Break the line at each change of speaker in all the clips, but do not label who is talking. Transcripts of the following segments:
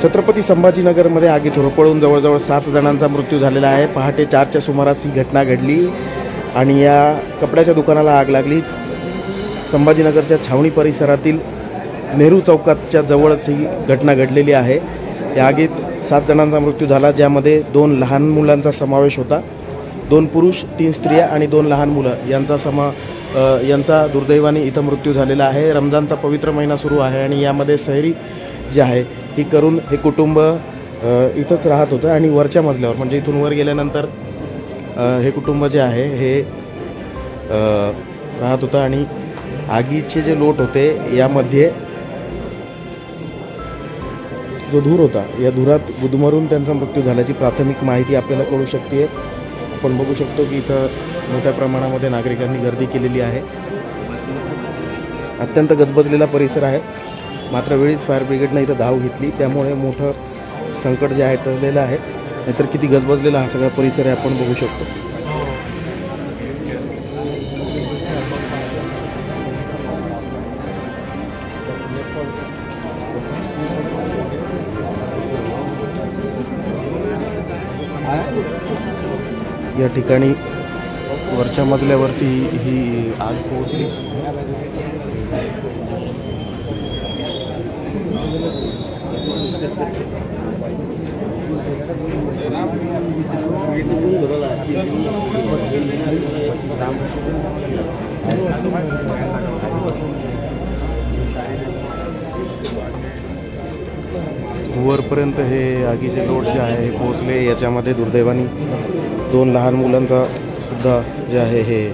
छत्रपती संभाजीनगरमध्ये आगीत होरपळून जवळजवळ 7 जणांचा मृत्यू झालेला आहे। पहाटे 4च्या सुमारास ही घटना घडली आणि या कपड्याच्या दुकानाला आग लागली। संभाजीनगरच्या छावणी परिसरातील नेहरू चौकाच्या जवळच ही घटना घडलेली आहे। या आगीत 7 जणांचा मृत्यू झाला, ज्यामध्ये 2 लहान मुलांचा समावेश होता। 2 पुरुष, 3 स्त्रिया आणि 2 लहान मुलं यांचा दुर्दैवाने इथं मृत्यू झालेला आहे। रमजानचा पवित्र महिना सुरू आहे आणि यामध्ये सहरी जे आहे ही करून हे कुटुंब इथंच राहत होतं आणि वरच्या मजल्यावर म्हणजे इथून वर गेल्यानंतर हे कुटुंब जे आहे हे राहत होतं आणि आगीचे जे लोट होते यामध्ये जो धूर होता या धुरात गुदमरून त्यांचा मृत्यू झाल्याची प्राथमिक माहिती आपल्याला कळू शकते। आपण बघू शकतो की इथं मोठ्या प्रमाणामध्ये नागरिकांनी गर्दी केलेली आहे। अत्यंत गजबजलेला परिसर आहे, मात्र वेळीच फायर ब्रिगेडने इथं धाव घेतली, त्यामुळे मोठं संकट जे आहे टळलेलं आहे। नाहीतर किती गजबजलेला हा सगळा परिसर आहे आपण बघू शकतो। या ठिकाणी वरच्या मजल्यावरती ही आग पोहोचली। वरपर्यंत हे आगीचे लोट जे आहे हे पोहोचले। याच्यामध्ये दुर्दैवाने 2 लहान मुलांचा सुद्धा जे आहे हे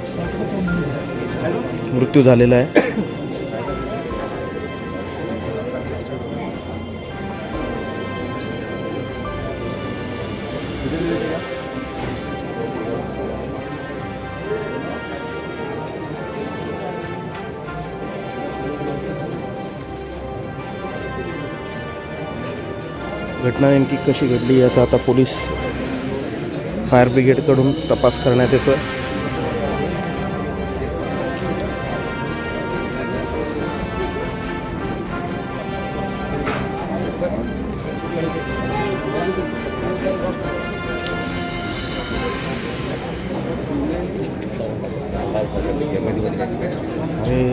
मृत्यू झालेला आहे। घटना नेमकी कशी घडली याचा आता पोलीस फायर ब्रिगेडकडून तपास करण्यात येतो। हे